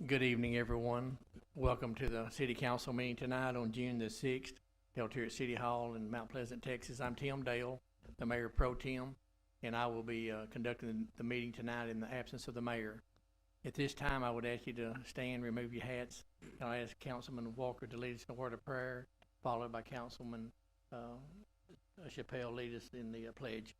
Good evening, everyone. Welcome to the City Council meeting tonight on June the 6th, held here at City Hall in Mount Pleasant, Texas. I'm Tim Dale, the Mayor Pro Tem, and I will be conducting the meeting tonight in the absence of the Mayor. At this time, I would ask you to stand, remove your hats. I'll ask Councilman Walker to lead us in a word of prayer, followed by Councilman Chappelle lead us in the pledge.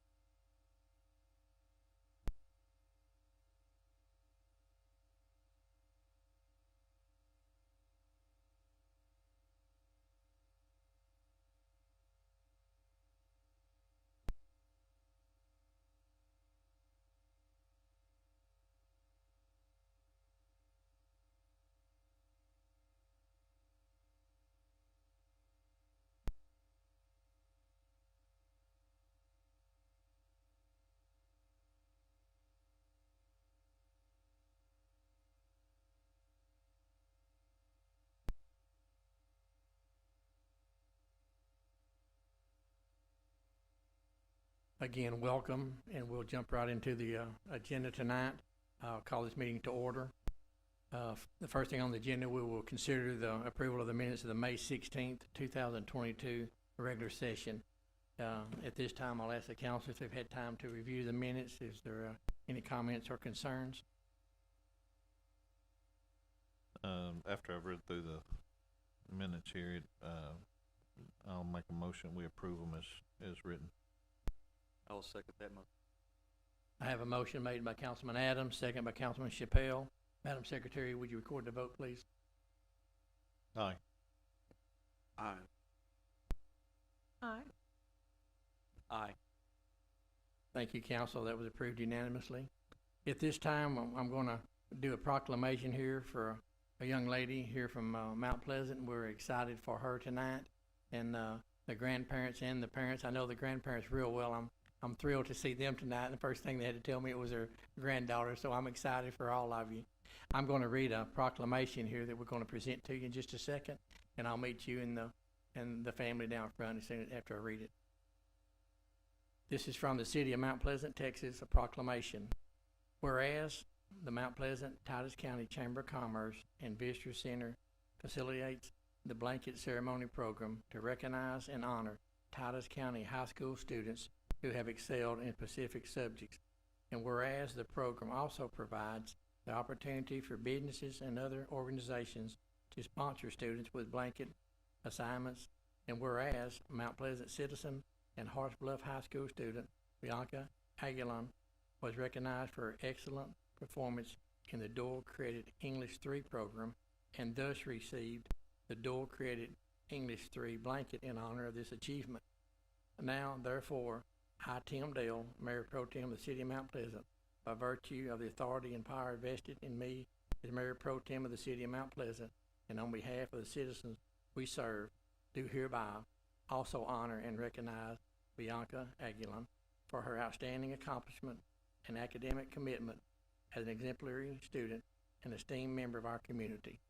Again, welcome, and we'll jump right into the agenda tonight. I'll call this meeting to order. The first thing on the agenda, we will consider the approval of the minutes of the May 16th, 2022 regular session. At this time, I'll ask the council if they've had time to review the minutes. Is there any comments or concerns? After I've read through the minutes here, I'll make a motion we approve them as written. I will second that motion. I have a motion made by Councilman Adams, second by Councilman Chappelle. Madam Secretary, would you record the vote, please? Aye. Aye. Aye. Aye. Thank you, council. That was approved unanimously. At this time, I'm going to do a proclamation here for a young lady here from Mount Pleasant. We're excited for her tonight, and the grandparents and the parents. I know the grandparents real well. I'm thrilled to see them tonight. And the first thing they had to tell me it was their granddaughter, so I'm excited for all of you. I'm going to read a proclamation here that we're going to present to you in just a second, and I'll meet you and the family down front as soon after I read it. This is from the city of Mount Pleasant, Texas, a proclamation. Whereas the Mount Pleasant Titus County Chamber of Commerce and Visitor Center facilitates the blanket ceremony program to recognize and honor Titus County high school students who have excelled in specific subjects. And whereas the program also provides the opportunity for businesses and other organizations to sponsor students with blanket assignments, and whereas Mount Pleasant citizen and Horse Bluff High School student Bianca Aguilon was recognized for her excellent performance in the Dual Credit English 3 program and thus received the Dual Credit English 3 blanket in honor of this achievement. Now, therefore, I, Tim Dale, Mayor Pro Tem of the City of Mount Pleasant, by virtue of the authority and power vested in me as Mayor Pro Tem of the City of Mount Pleasant, and on behalf of the citizens we serve, do hereby also honor and recognize Bianca Aguilon for her outstanding accomplishment and academic commitment as an exemplary student and esteemed member of our community.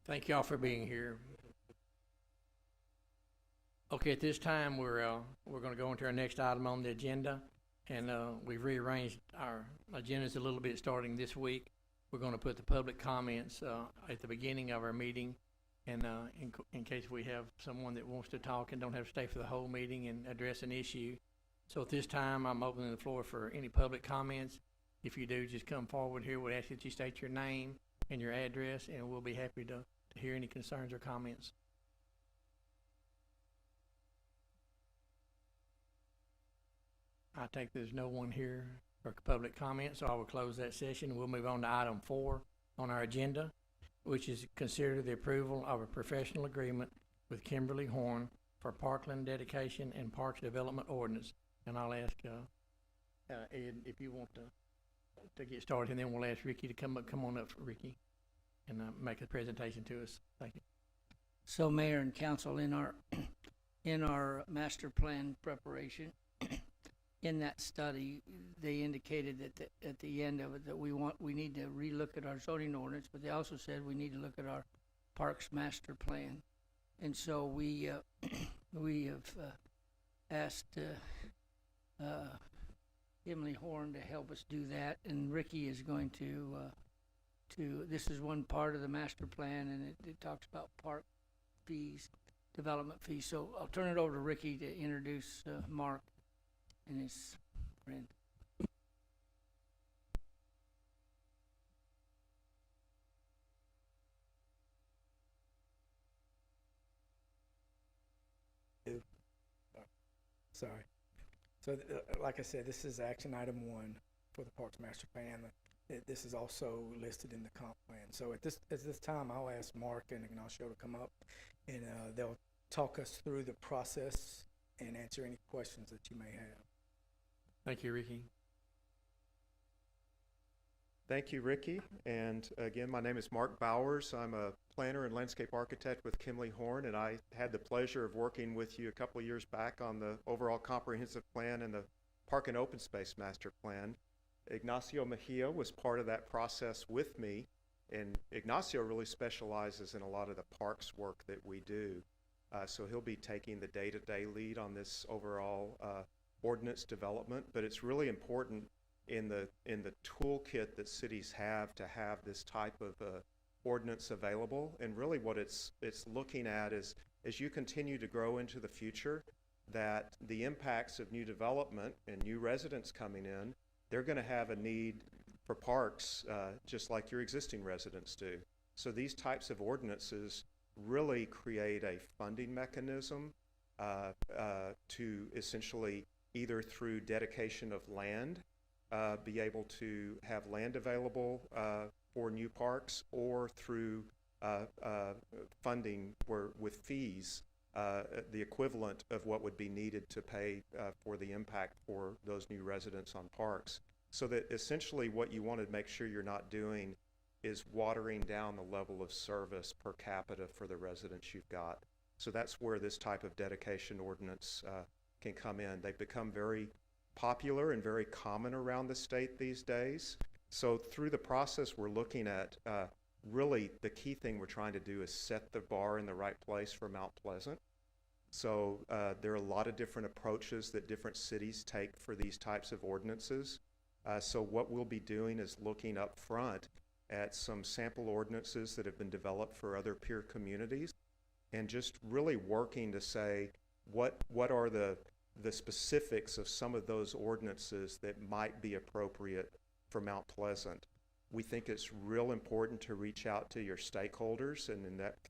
Thank y'all for being here. Okay, at this time, we're gonna go into our next item on the agenda, and, we've rearranged our agendas a little bit starting this week. We're gonna put the public comments, at the beginning of our meeting, and, in case we have someone that wants to talk and don't have to stay for the whole meeting and address an issue. So at this time, I'm opening the floor for any public comments. If you do, just come forward here. We'll ask that you state your name and your address, and we'll be happy to hear any concerns or comments. I take there's no one here for public comment, so I will close that session. We'll move on to item 4 on our agenda, which is consider the approval of a professional agreement with Kimberly Horn for Parkland dedication and parks development ordinance. And I'll ask, Ed, if you want to get started, and then we'll ask Ricky to come on up, Ricky, and make a presentation to us. Thank you. So Mayor and Council, in our master plan preparation, in that study, they indicated that at the end of it, that we need to relook at our zoning ordinance, but they also said we need to look at our parks master plan. And so we have asked Emily Horn to help us do that, and Ricky is going to this is one part of the master plan, and it talks about park fees, development fees. So I'll turn it over to Ricky to introduce Mark and his friend. Sorry. So, like I said, this is action item 1 for the Parks Master Plan. This is also listed in the comp plan. So at this time, I'll ask Mark and Ignacio to come up, and they'll talk us through the process and answer any questions that you may have. Thank you, Ricky. Thank you, Ricky. And again, my name is Mark Bowers. I'm a planner and landscape architect with Kimley Horn, and I had the pleasure of working with you a couple of years back on the overall comprehensive plan and the Park and Open Space Master Plan. Ignacio Mejia was part of that process with me, and Ignacio really specializes in a lot of the parks work that we do. So he'll be taking the day-to-day lead on this overall ordinance development, but it's really important in the toolkit that cities have to have this type of ordinance available. And really what it's looking at is, as you continue to grow into the future, that the impacts of new development and new residents coming in, they're going to have a need for parks just like your existing residents do. So these types of ordinances really create a funding mechanism to essentially, either through dedication of land, be able to have land available for new parks, or through funding with fees, the equivalent of what would be needed to pay for the impact for those new residents on parks. So that essentially what you want to make sure you're not doing is watering down the level of service per capita for the residents you've got. So that's where this type of dedication ordinance can come in. They've become very popular and very common around the state these days. So through the process, we're looking at really the key thing we're trying to do is set the bar in the right place for Mount Pleasant. So there are a lot of different approaches that different cities take for these types of ordinances. So what we'll be doing is looking up front at some sample ordinances that have been developed for other peer communities, and just really working to say what are the specifics of some of those ordinances that might be appropriate for Mount Pleasant. We think it's real important to reach out to your stakeholders, and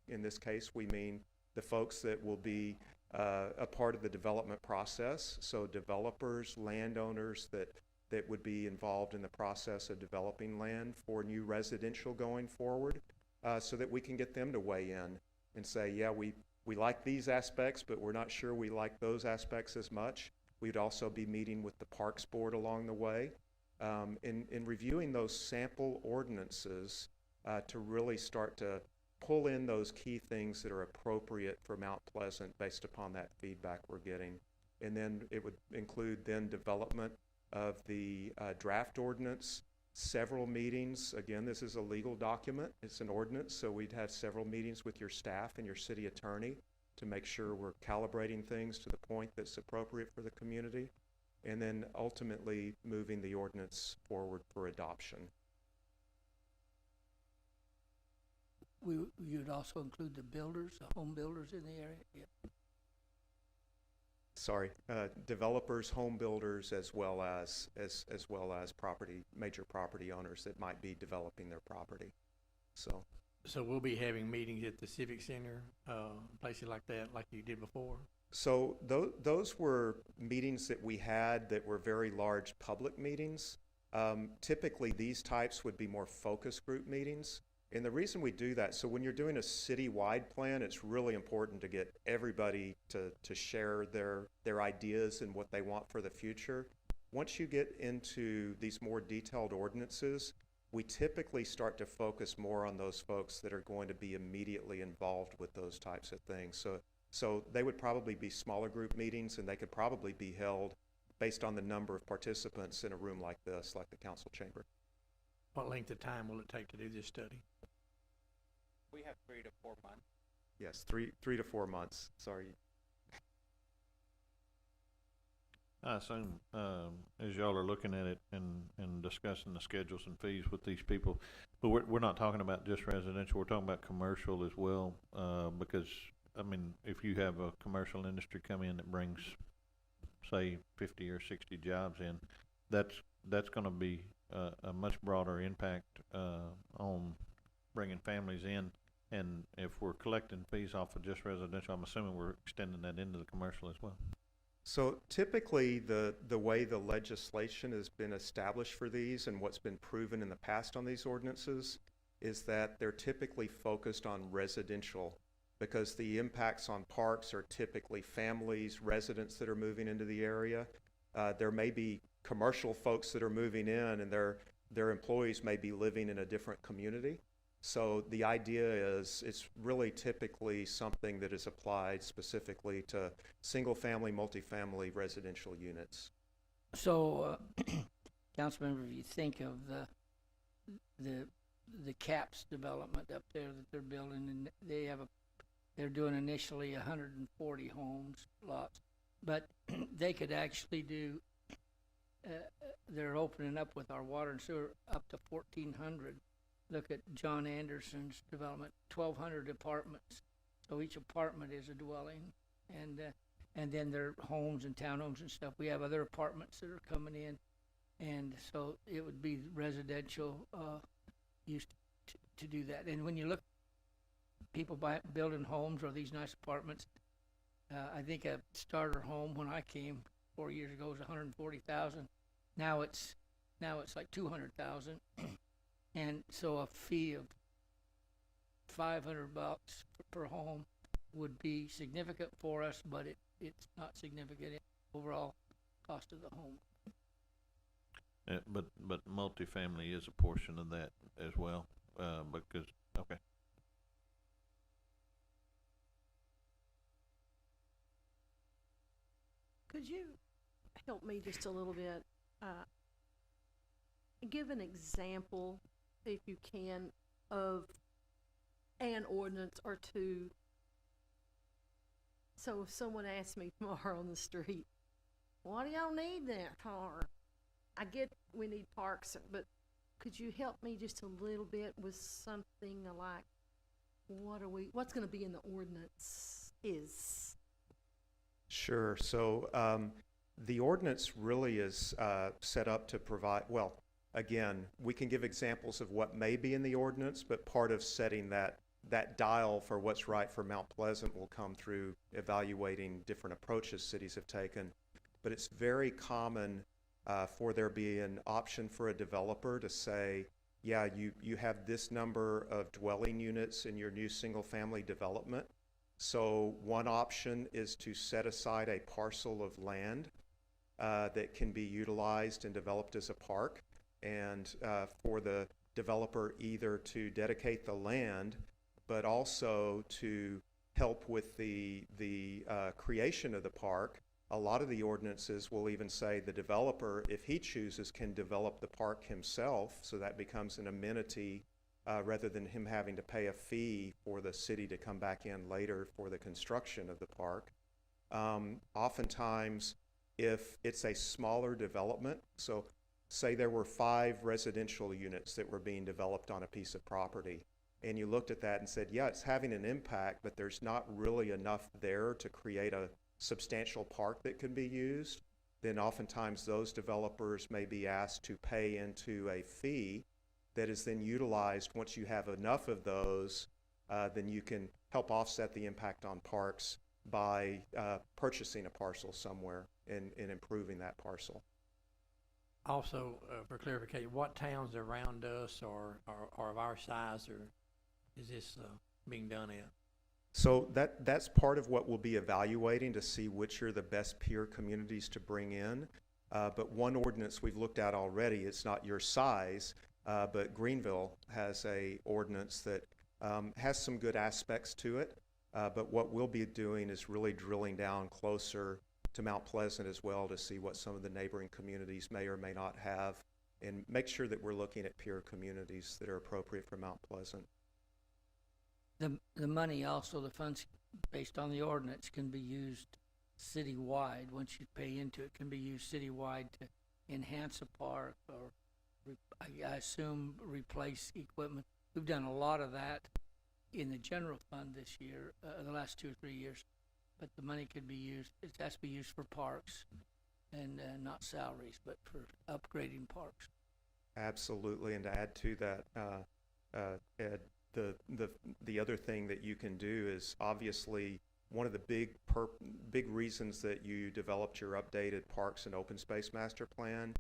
in this case we mean the folks that will be a part of the development process. So developers, landowners that would be involved in the process of developing land for new residential going forward, so that we can get them to weigh in and say, yeah, we like these aspects, but we're not sure we like those aspects as much. We'd also be meeting with the Parks Board along the way, in reviewing those sample ordinances to really start to pull in those key things that are appropriate for Mount Pleasant based upon that feedback we're getting. And then it would include then development of the draft ordinance, several meetings. Again, this is a legal document. It's an ordinance, so we'd have several meetings with your staff and your city attorney to make sure we're calibrating things to the point that's appropriate for the community, and then ultimately moving the ordinance forward for adoption. You'd also include the builders, the home builders in the area? Yeah. Sorry, developers, home builders, as well as major property owners that might be developing their property. So, So we'll be having meetings at the Civic Center, places like that, like you did before? so those were meetings that we had that were very large public meetings. Typically, these types would be more focus group meetings. And the reason we do that, so when you're doing a city-wide plan, it's really important to get everybody to share their ideas and what they want for the future. Once you get into these more detailed ordinances, we typically start to focus more on those folks that are going to be immediately involved with those types of things. So they would probably be smaller group meetings, and they could probably be held based on the number of participants in a room like this, like the council chamber. What length of time will it take to do this study? We have 3 to 4 months. Yes, 3 to 4 months. Sorry. I assume, as y'all are looking at it and discussing the schedules and fees with these people, but we're not talking about just residential, we're talking about commercial as well, because, I mean, if you have a commercial industry come in that brings, say, 50 or 60 jobs in, that's gonna be a much broader impact, on bringing families in. And if we're collecting fees off of just residential, I'm assuming we're extending that into the commercial as well. So typically, the way the legislation has been established for these and what's been proven in the past on these ordinances is that they're typically focused on residential, because the impacts on parks are typically families, residents that are moving into the area. There may be commercial folks that are moving in, and their employees may be living in a different community. So the idea is it's really typically something that is applied specifically to single-family, multifamily residential units. So, Councilmember, if you think of the CAPS development up there that they're building, and they're doing initially 140 homes, lots, but they could actually do, they're opening up with our water and sewer up to 1,400. Look at John Anderson's development, 1,200 apartments. So each apartment is a dwelling, and then their homes and townhomes and stuff. We have other apartments that are coming in, and so it would be residential used to do that. And when you look, people building homes or these nice apartments, I think a starter home when I came 4 years ago was $140,000. Now it's like $200,000. And so a fee of $500 per home would be significant for us, but it's not significant in overall cost of the home. But multifamily is a portion of that as well, because, okay. Could you help me just a little bit? Give an example, if you can, of an ordinance or two. So if someone asks me tomorrow on the street, what do y'all need that for? I get we need parks, but could you help me just a little bit with something like what's going to be in the ordinance is? Sure. So the ordinance really is set up to provide, well, again, we can give examples of what may be in the ordinance, but part of setting that dial for what's right for Mount Pleasant will come through evaluating different approaches cities have taken. But it's very common for there be an option for a developer to say, yeah, you have this number of dwelling units in your new single-family development. So one option is to set aside a parcel of land that can be utilized and developed as a park, and for the developer either to dedicate the land, but also to help with the creation of the park. A lot of the ordinances will even say the developer, if he chooses, can develop the park himself, so that becomes an amenity rather than him having to pay a fee for the city to come back in later for the construction of the park. Oftentimes, if it's a smaller development, so say there were 5 residential units that were being developed on a piece of property, and you looked at that and said, yeah, it's having an impact, but there's not really enough there to create a substantial park that can be used, then oftentimes those developers may be asked to pay into a fee that is then utilized. Once you have enough of those, then you can help offset the impact on parks by purchasing a parcel somewhere and improving that parcel. Also, for clarification, what towns around us are of our size, or is this being done at? So that's part of what we'll be evaluating to see which are the best peer communities to bring in. But one ordinance we've looked at already, it's not your size, but Greenville has a ordinance that has some good aspects to it. But what we'll be doing is really drilling down closer to Mount Pleasant as well to see what some of the neighboring communities may or may not have, and make sure that we're looking at peer communities that are appropriate for Mount Pleasant. The money also, the funds based on the ordinance can be used citywide. Once you pay into it, can be used citywide to enhance a park or I assume replace equipment. We've done a lot of that in the general fund this year, the last 2 or 3 years. But the money could be used, it has to be used for parks and not salaries, but for upgrading parks. Absolutely, and to add to that, Ed, the other thing that you can do is obviously one of the big reasons that you developed your updated Parks and Open Space Master Plan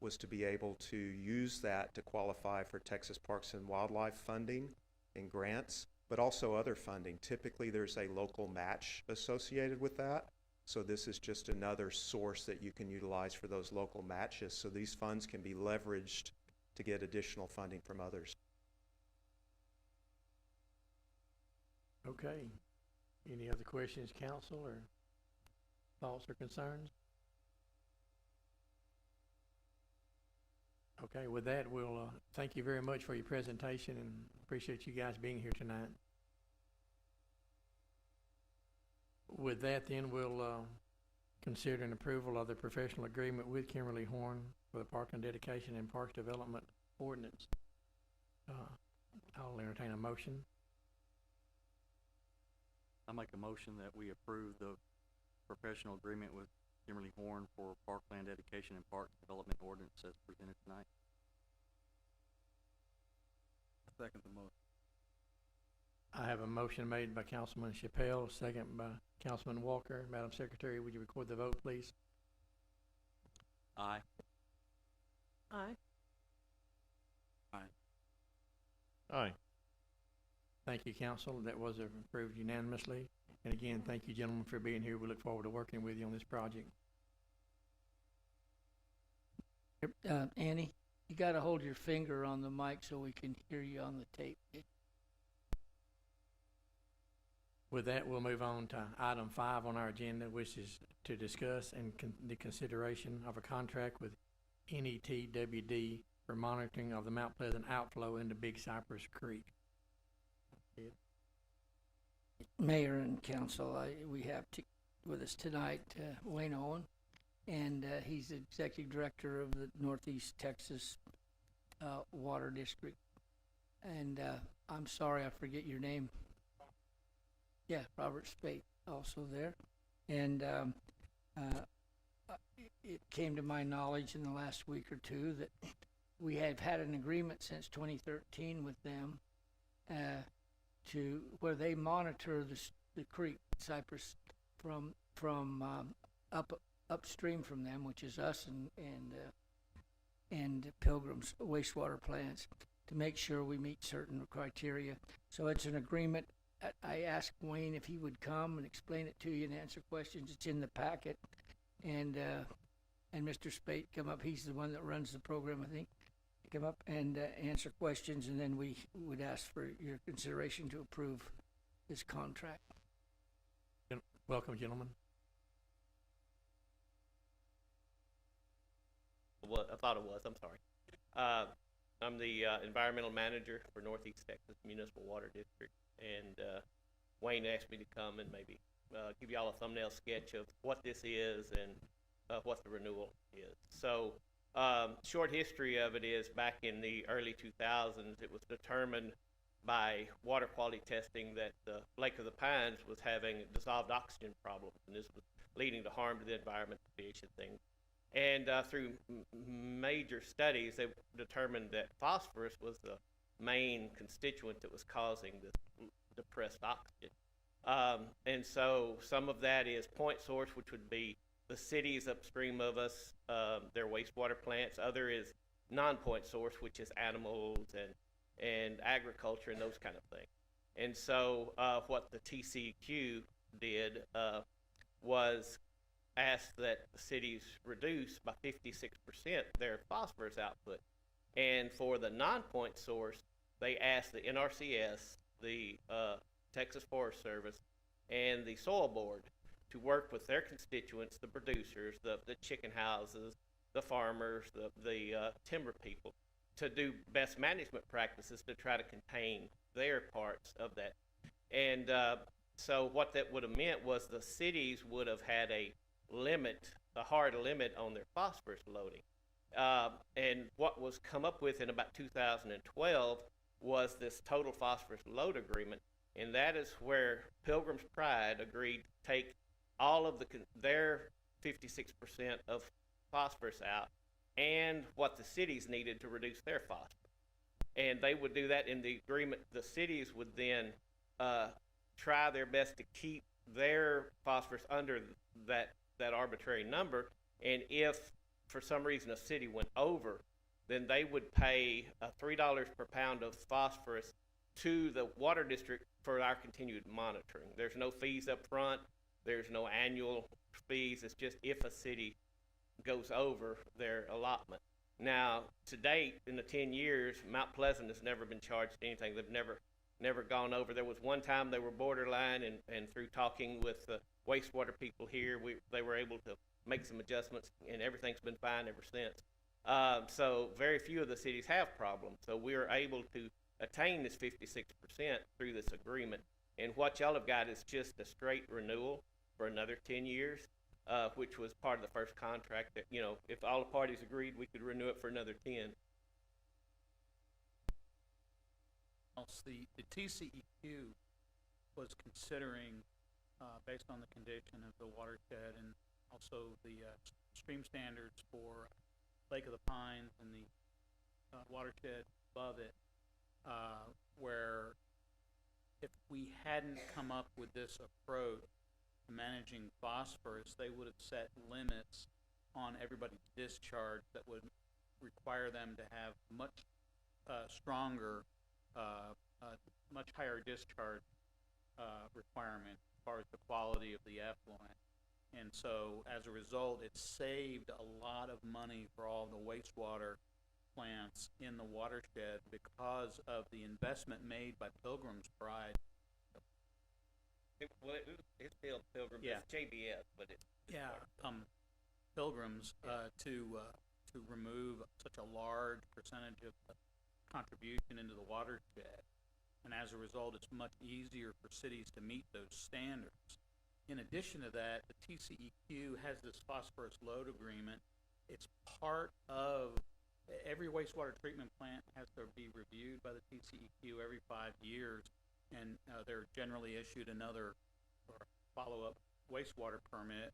was to be able to use that to qualify for Texas Parks and Wildlife funding and grants, but also other funding. Typically, there's a local match associated with that. So this is just another source that you can utilize for those local matches. So these funds can be leveraged to get additional funding from others. Okay. Any other questions, council, or thoughts or concerns? Okay, with that, we'll thank you very much for your presentation and appreciate you guys being here tonight. With that, then, we'll consider an approval of the professional agreement with Kimberly Horn for the Park and Dedication and Parks Development Ordinance. I'll entertain a motion. I make a motion that we approve the professional agreement with Kimberly Horn for Parkland Dedication and Park Development Ordinance as presented tonight. Second the motion. I have a motion made by Councilman Chappelle, second by Councilman Walker. Madam Secretary, would you record the vote, please? Aye. Aye. Aye. Thank you, council. That was approved unanimously. And again, thank you, gentlemen, for being here. We look forward to working with you on this project. Annie, you got to hold your finger on the mic so we can hear you on the tape. With that, we'll move on to item 5 on our agenda, which is to discuss and the consideration of a contract with NETWD for monitoring of the Mount Pleasant outflow into Big Cypress Creek. Mayor and council, we have with us tonight Wayne Owen, and he's the executive director of the Northeast Texas Water District. And I'm sorry, I forget your name. Yeah, Robert Spate also there. And it came to my knowledge in the last week or two that we have had an agreement since 2013 with them to where they monitor the creek Cypress from upstream from them, which is us and Pilgrim's wastewater plants, to make sure we meet certain criteria. So it's an agreement. I asked Wayne if he would come and explain it to you and answer questions. It's in the packet, and Mr. Spate come up. He's the one that runs the program, I think. Come up and answer questions, and then we would ask for your consideration to approve this contract. Welcome, gentlemen. Well, I thought it was. I'm sorry. I'm the environmental manager for Northeast Texas Municipal Water District, and Wayne asked me to come and maybe give y'all a thumbnail sketch of what this is and what the renewal is. So, short history of it is back in the early 2000s, it was determined by water quality testing that the Lake of the Pines was having dissolved oxygen problems, and this was leading to harm to the environment, fish, and things. And through major studies, they determined that phosphorus was the main constituent that was causing this depressed oxygen. And so some of that is point source, which would be the cities upstream of us, their wastewater plants. Other is non-point source, which is animals and agriculture and those kind of things. And so what the TCEQ did was ask that the cities reduce by 56% their phosphorus output. And for the non-point source, they asked the NRCS, the Texas Forest Service, and the Soil Board to work with their constituents, the producers, the chicken houses, the farmers, the timber people, to do best management practices to try to contain their parts of that. And so what that would have meant was the cities would have had a limit, a hard limit on their phosphorus loading. And what was come up with in about 2012 was this total phosphorus load agreement, and that is where Pilgrim's Pride agreed to take all of their 56% of phosphorus out and what the cities needed to reduce their phosphorus. And they would do that in the agreement. The cities would then try their best to keep their phosphorus under that arbitrary number, and if for some reason a city went over, then they would pay $3 per pound of phosphorus to the water district for our continued monitoring. There's no fees up front. There's no annual fees. It's just if a city goes over their allotment. Now, to date, in the 10 years, Mount Pleasant has never been charged anything. They've never gone over. There was one time they were borderline, and through talking with the wastewater people here, they were able to make some adjustments, and everything's been fine ever since. So very few of the cities have problems. So we are able to attain this 56% through this agreement. And what y'all have got is just a straight renewal for another 10 years, which was part of the first contract that, if all the parties agreed, we could renew it for another 10. else. The TCEQ was considering, based on the condition of the watershed and also the stream standards for Lake of the Pines and the watershed above it, where if we hadn't come up with this approach to managing phosphorus, they would have set limits on everybody's discharge that would require them to have much stronger, much higher discharge requirement as far as the quality of the effluent. And so as a result, it saved a lot of money for all the wastewater plants in the watershed because of the investment made by Pilgrim's Pride. It's still Pilgrim. Yeah. It's JBS, but it's Pilgrims to remove such a large percentage of the contribution into the watershed, and as a result, it's much easier for cities to meet those standards. In addition to that, the TCEQ has this phosphorus load agreement. It's part of every wastewater treatment plant has to be reviewed by the TCEQ every 5 years, and they're generally issued another or follow-up wastewater permit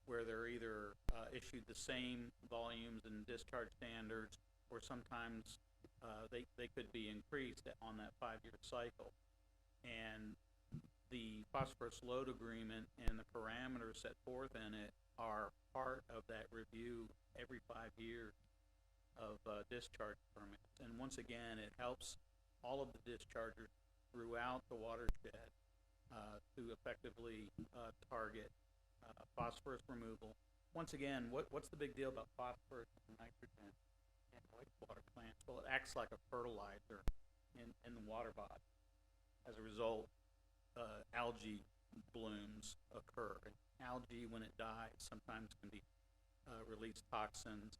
where they're either issued the same volumes and discharge standards, or sometimes they could be increased on that 5-year cycle. And the phosphorus load agreement and the parameters set forth in it are part of that review every 5 years of discharge permits. And once again, it helps all of the dischargers throughout the watershed to effectively target phosphorus removal. Once again, what's the big deal about phosphorus and nitrogen in wastewater plants? Well, it acts like a fertilizer in the water body. As a result, algae blooms occur. And algae, when it dies, sometimes can be release toxins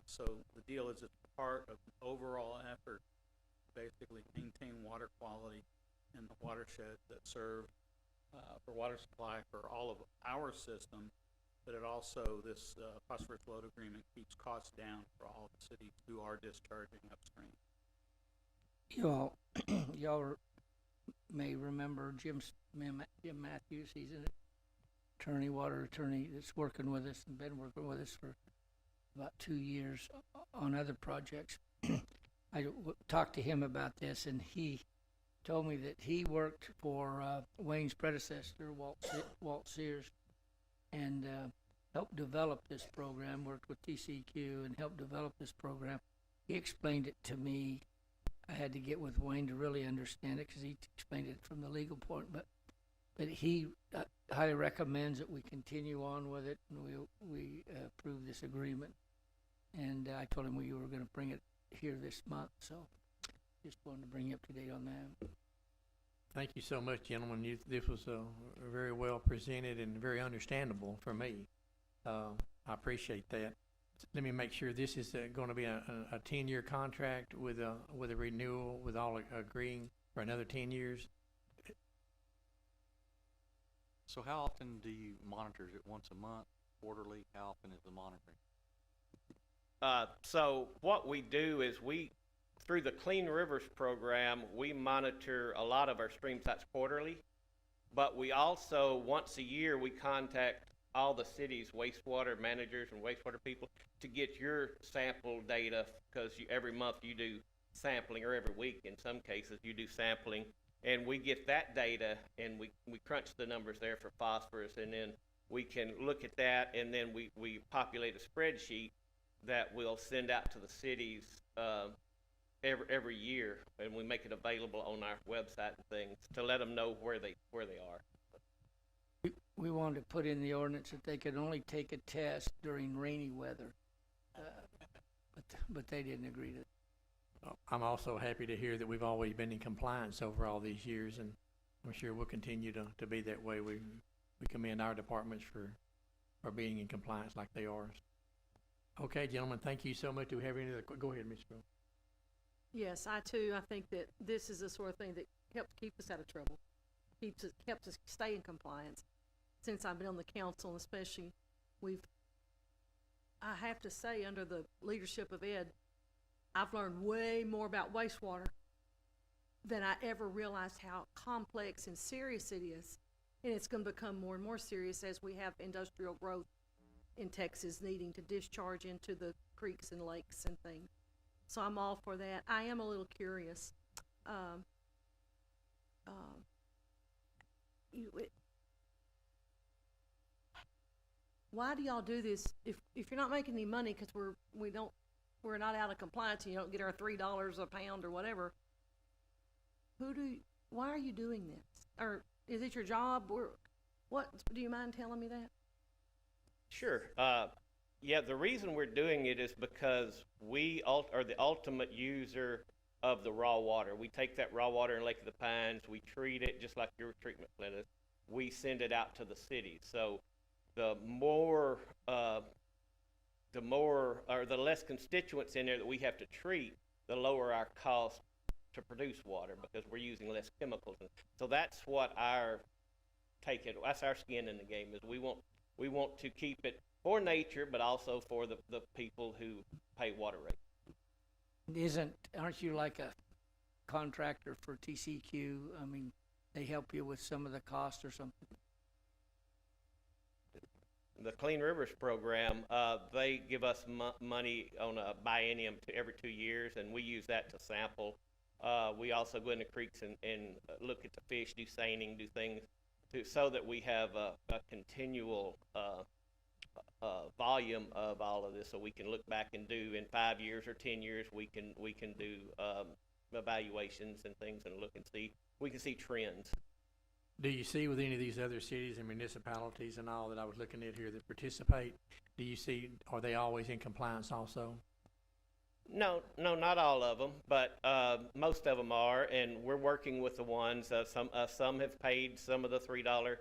So the deal is it's part of an overall effort to basically maintain water quality in the watersheds that serve for water supply for all of our system, but it also, this phosphorus load agreement keeps costs down for all the cities who are discharging upstream. Y'all may remember Jim Matthews. He's an attorney, water attorney that's working with us and been working with us for about 2 years on other projects. I talked to him about this, and he told me that he worked for Wayne's predecessor, Walt Sears, and helped develop this program, worked with TCQ and helped develop this program. He explained it to me. I had to get with Wayne to really understand it because he explained it from the legal point, but he highly recommends that we continue on with it, and we approve this agreement. And I told him we were going to bring it here this month, so just wanted to bring you up to date on that. Thank you so much, gentlemen. This was very well presented and very understandable for me. I appreciate that. Let me make sure this is going to be a 10-year contract with a renewal, with all agreeing for another 10 years. So how often do you monitor? Is it once a month, quarterly? How often is the monitoring? So what we do is through the Clean Rivers program, we monitor a lot of our stream sites quarterly, but we also, once a year, we contact all the city's wastewater managers and wastewater people to get your sample data, because every month you do sampling, or every week in some cases you do sampling, and we get that data and we crunch the numbers there for phosphorus, and then we can look at that, and then we populate a spreadsheet that we'll send out to the cities every year, and we make it available on our website and things to let them know where they are. We wanted to put in the ordinance that they could only take a test during rainy weather, but they didn't agree to it. I'm also happy to hear that we've always been in compliance over all these years, and I'm sure we'll continue to be that way. We commend our departments for being in compliance like they are. Okay, gentlemen, thank you so much. Do we have any other? Go ahead, Ms. Bill. Yes, I think that this is the sort of thing that helps keep us out of trouble, helps us stay in compliance. Since I've been on the council, and especially I have to say, under the leadership of Ed, I've learned way more about wastewater than I ever realized how complex and serious it is. And it's going to become more and more serious as we have industrial growth in Texas needing to discharge into the creeks and lakes and things. So I'm all for that. I am a little curious. Why do y'all do this if you're not making any money, because we're not out of compliance and you don't get our $3 a pound or whatever? Why are you doing this? Or is it your job? What do you mind telling me that? Sure. Yeah, the reason we're doing it is because we are the ultimate user of the raw water. We take that raw water in Lake of the Pines, we treat it just like your treatment plant is. We send it out to the cities. So the less constituents in there that we have to treat, the lower our cost to produce water, because we're using less chemicals. So that's what that's our skin in the game, is we want to keep it for nature, but also for the people who pay water rates. Aren't you like a contractor for TCQ? I mean, they help you with some of the cost or something? The Clean Rivers program, they give us money on a biennium every 2 years, and we use that to sample. We also go into creeks and look at the fish, do seining, do things so that we have a continual volume of all of this, so we can look back and do in 5 years or 10 years, we can do evaluations and things and look and see. We can see trends. Do you see with any of these other cities and municipalities and all that I was looking at here that participate, do you see, are they always in compliance also? No, not all of them, but most of them are, and we're working with the ones. Some have paid some of the $3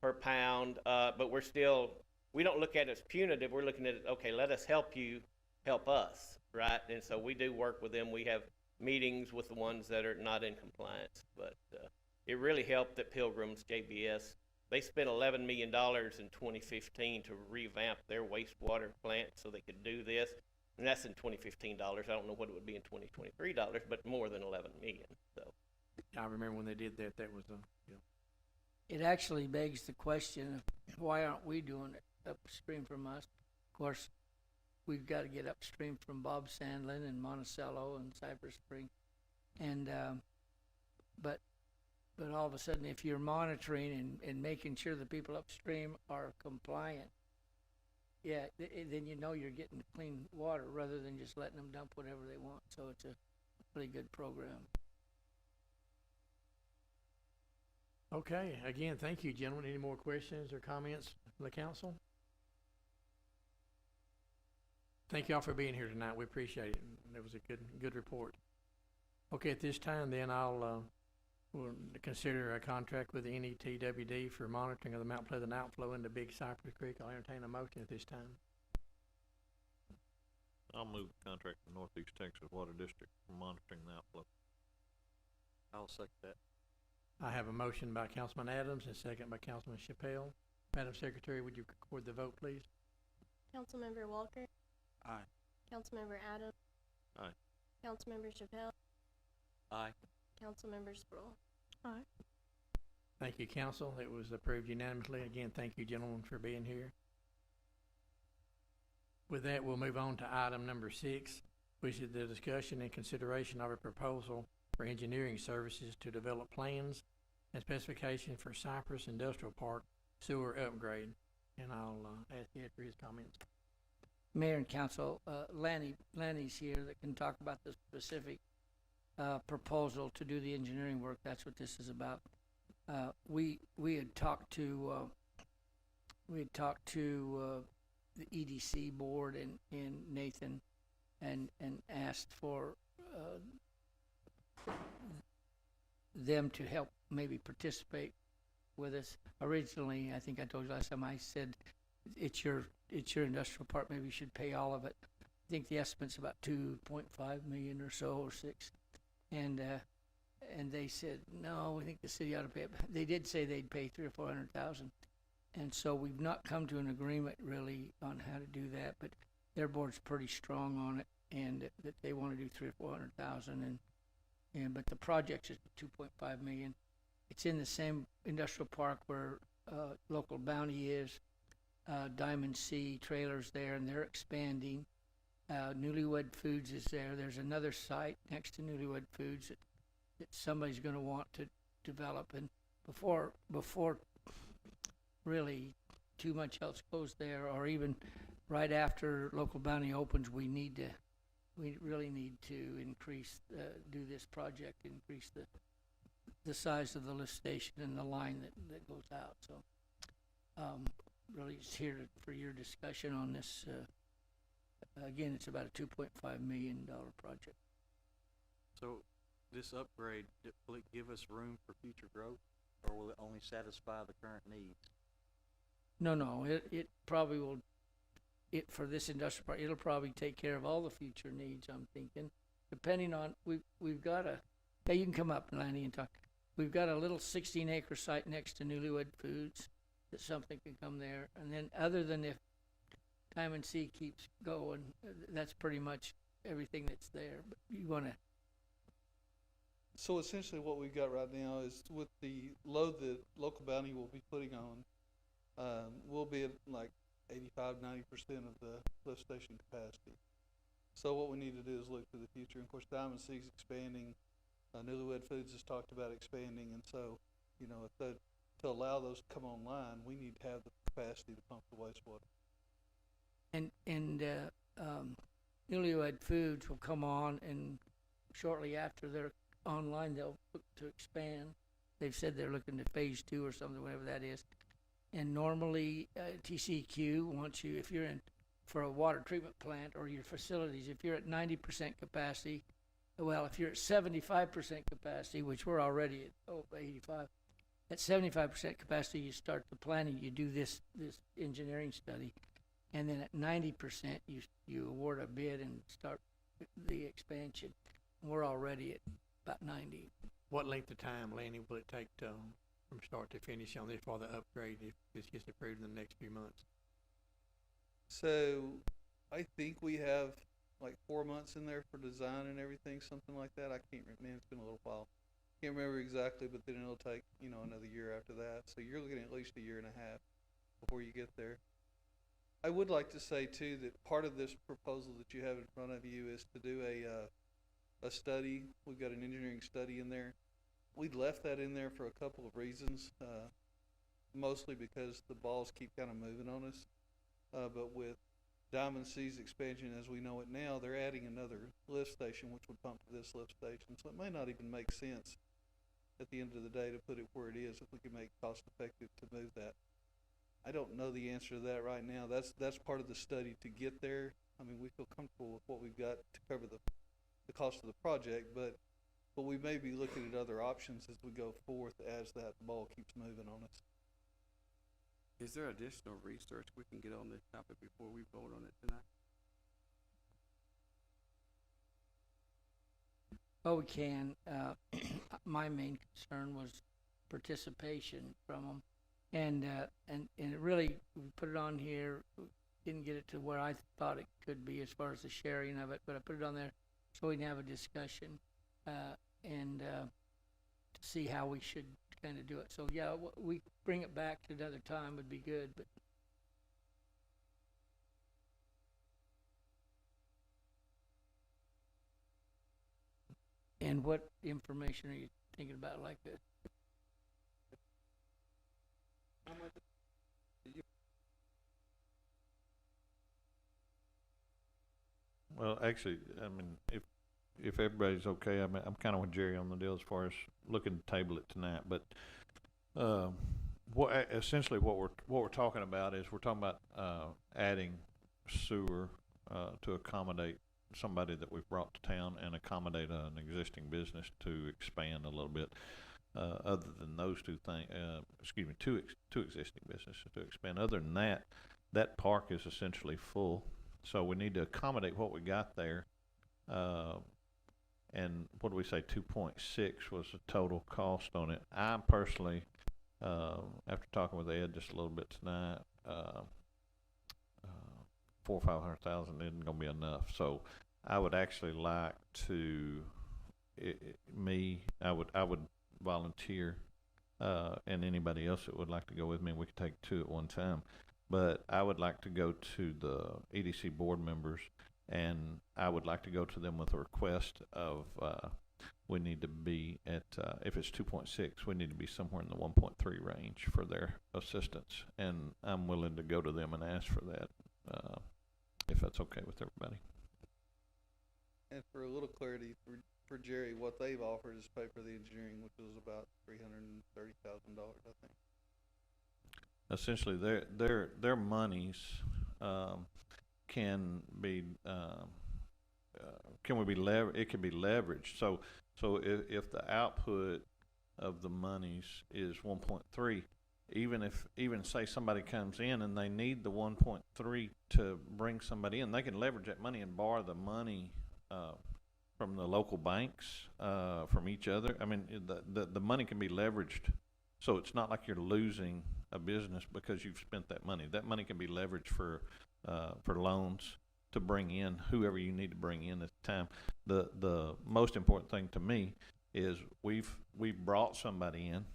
per pound, but we don't look at it as punitive. We're looking at it, okay, let us help you help us, right? And so we do work with them. We have meetings with the ones that are not in compliance, but, it really helped that Pilgrim's JBS, they spent $11 million in 2015 to revamp their wastewater plant so they could do this. And that's in 2015 dollars. I don't know what it would be in 2023 dollars, but more than 11 million, so. I remember when they did that, that was, It actually begs the question of why aren't we doing it upstream from us? Of course, we've got to get upstream from Bob Sandlin and Monticello and Cypress Spring. And, but all of a sudden, if you're monitoring and making sure the people upstream are compliant, yeah, then you know you're getting clean water rather than just letting them dump whatever they want. So it's a really good program. okay. Again, thank you, gentlemen. Any more questions or comments from the council? Thank y'all for being here tonight. We appreciate it. It was a good report. Okay, at this time, then we'll consider a contract with the NETWD for monitoring of the Mount Pleasant outflow into Big Cypress Creek. I'll entertain a motion at this time. I'll move the contract with Northeast Texas Water District for monitoring the outflow. I'll second that. I have a motion by Councilman Adams and a second by Councilman Chappelle. Madam Secretary, would you record the vote, please? Councilmember Walker, Aye. Councilmember Adams. Aye. Councilmember Chappelle, Aye. Councilmember Sproul. Thank you, council. It was approved unanimously. Again, thank you, gentlemen, for being here. With that, we'll move on to item number 6, which is the discussion and consideration of a proposal for engineering services to develop plans and specifications for Cypress Industrial Park sewer upgrade. And I'll ask Ed for his comments. Mayor and council, Lanny's here that can talk about the specific proposal to do the engineering work. That's what this is about. We had talked to the EDC board and Nathan and asked for them to help maybe participate with us. Originally, I think I told you last time, I said it's your industrial park, maybe you should pay all of it. I think the estimate's about 2.5 million or so, or 6. And they said, no, we think the city ought to pay it. They did say they'd pay $300,000 or $400,000. And so we've not come to an agreement really on how to do that, but their board's pretty strong on it, and that they want to do $300,000 or $400,000. But the project is $2.5 million. It's in the same industrial park where Local Bounty is. Diamond Sea Trailers there, and they're expanding. Newlywed Foods is there. There's another site next to Newlywed Foods that somebody's going to want to develop. And before really too much else goes there, or even right after Local Bounty opens, we really need to increase, do this project, increase the size of the lift station and the line that goes out. So really just here for your discussion on this. Again, it's about a $2.5 million project. So this upgrade, will it give us room for future growth, or will it only satisfy the current needs? No, it probably will, for this industrial park, it'll probably take care of all the future needs, I'm thinking, depending on, we've got hey, you can come up, Lanny, and talk. We've got a little 16-acre site next to Newlywed Foods that something can come there. And then other than if Diamond Sea keeps going, that's pretty much everything that's there. But you want to... So essentially what we've got right now is with the load that Local Bounty will be putting on, we'll be at like 85-90% of the lift station capacity. So what we need to do is look to the future. And of course, Diamond Sea's expanding. Newlywed Foods has talked about expanding, and so, you know, to allow those to come online, we need to have the capacity to pump the wastewater. And Newlywed Foods will come on, and shortly after they're online, they'll look to expand. They've said they're looking to phase 2 or something, whatever that is. And normally, TCEQ wants you, if you're in for a water treatment plant or your facilities, if you're at 90% capacity, well, if you're at 75% capacity, which we're already at 85, at 75% capacity, you start the planning, you do this engineering study. and then at 90%, you award a bid and start the expansion. We're already at about 90. What length of time, Lanny, will it take to, from start to finish on this for the upgrade if this gets approved in the next few months? So I think we have like 4 months in there for design and everything, something like that. I can't man, it's been a little while. Can't remember exactly, but then it'll take, another year after that. So you're looking at least a year and a half before you get there. I would like to say too that part of this proposal that you have in front of you is to do a study. We've got an engineering study in there. We left that in there for a couple of reasons, mostly because the balls keep kind of moving on us. But with Diamond C's expansion as we know it now, they're adding another lift station, which would pump to this lift station. So it may not even make sense at the end of the day to put it where it is if we can make it cost effective to move that. I don't know the answer to that right now. That's part of the study to get there. I mean, we feel comfortable with what we've got to cover the cost of the project, but we may be looking at other options as we go forth as that ball keeps moving on us. Is there additional research we can get on this topic before we vote on it tonight? Well, we can. My main concern was participation from them. And it really, we put it on here, didn't get it to where I thought it could be as far as the sharing of it, but I put it on there so we can have a discussion and to see how we should kind of do it. So yeah, we bring it back to another time would be good, but. And what information are you thinking about like this? How much do you? Well, actually, I mean, if everybody's okay, I'm kind of with Jerry on the deal as far as looking to table it tonight. But essentially what we're talking about is we're talking about adding sewer to accommodate somebody that we've brought to town and accommodate an existing business to expand a little bit. Other than those two things, two existing businesses to expand. Other than that, that park is essentially full. So we need to accommodate what we got there. And what do we say, 2.6 was the total cost on it. I personally, after talking with Ed just a little bit tonight, 400,000 or 500,000 isn't going to be enough. So I would actually like to, I would volunteer, and anybody else that would like to go with me, we could take two at one time. But I would like to go to the EDC board members, and I would like to go to them with a request of we need to be at, if it's 2.6, we need to be somewhere in the 1.3 range for their assistance. And I'm willing to go to them and ask for that, if that's okay with everybody. And for a little clarity, for Jerry, what they've offered is pay for the engineering, which was about $330,000, I think. Essentially, their monies can be it can be leveraged. So if the output of the monies is 1.3, even say somebody comes in and they need the 1.3 to bring somebody in, they can leverage that money and borrow the money from the local banks, from each other. I mean, the money can be leveraged, so it's not like you're losing a business because you've spent that money. That money can be leveraged for loans to bring in whoever you need to bring in at the time. The most important thing to me is we've brought somebody in,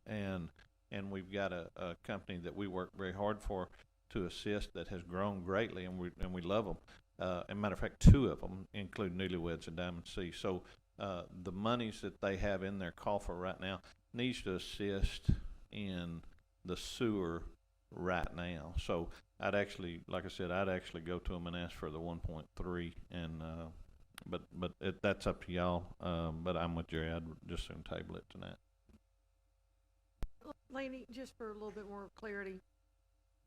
and we've got a company that we work very hard for to assist that has grown greatly, and we love them. As a matter of fact, two of them include Newlyweds and Diamond C. So the monies that they have in their coffer right now needs to assist in the sewer right now. So I'd actually, like I said, go to them and ask for the 1.3, and but that's up to y'all. But I'm with Jerry. I'd just soon table it tonight. Laney, just for a little bit more clarity,